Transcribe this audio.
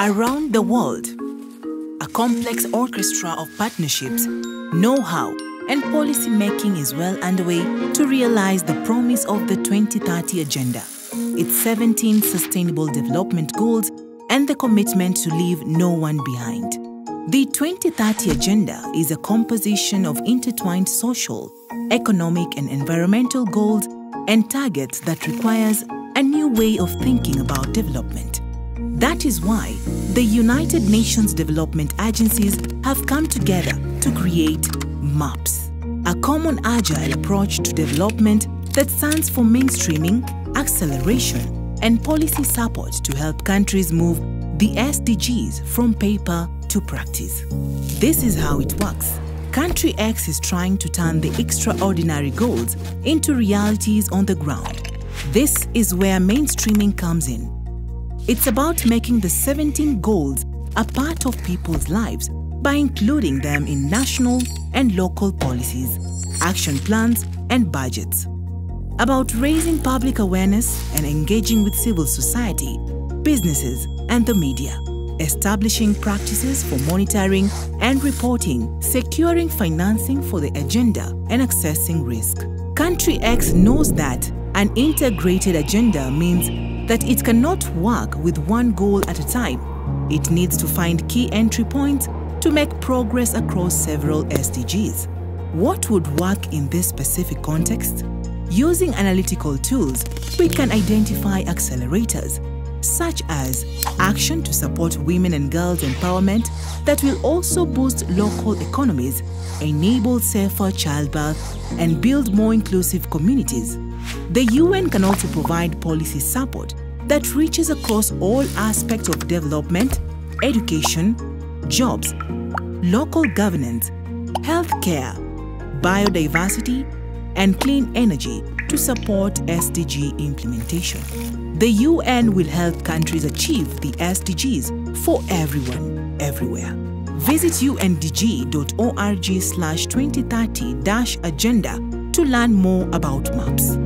Around the world, a complex orchestra of partnerships, know-how, and policy making is well underway to realize the promise of the 2030 Agenda, its 17 Sustainable Development Goals, and the commitment to leave no one behind. The 2030 Agenda is a composition of intertwined social, economic, and environmental goals and targets that requires a new way of thinking about development. That is why the United Nations Development Agencies have come together to create MAPS, a common agile approach to development that stands for mainstreaming, acceleration, and policy support to help countries move the SDGs from paper to practice. This is how it works. Country X is trying to turn the extraordinary goals into realities on the ground. This is where mainstreaming comes in. It's about making the 17 goals a part of people's lives by including them in national and local policies, action plans, and budgets. About raising public awareness and engaging with civil society, businesses, and the media. Establishing practices for monitoring and reporting, securing financing for the agenda, and accessing risk. Country X knows that an integrated agenda means that it cannot work with one goal at a time. It needs to find key entry points to make progress across several SDGs. What would work in this specific context? Using analytical tools, we can identify accelerators, such as action to support women and girls' empowerment that will also boost local economies, enable safer childbirth, and build more inclusive communities. The UN can also provide policy support that reaches across all aspects of development, education, jobs, local governance, healthcare, biodiversity, and clean energy to support SDG implementation. The UN will help countries achieve the SDGs for everyone, everywhere. Visit undg.org/2030-agenda to learn more about MAPS.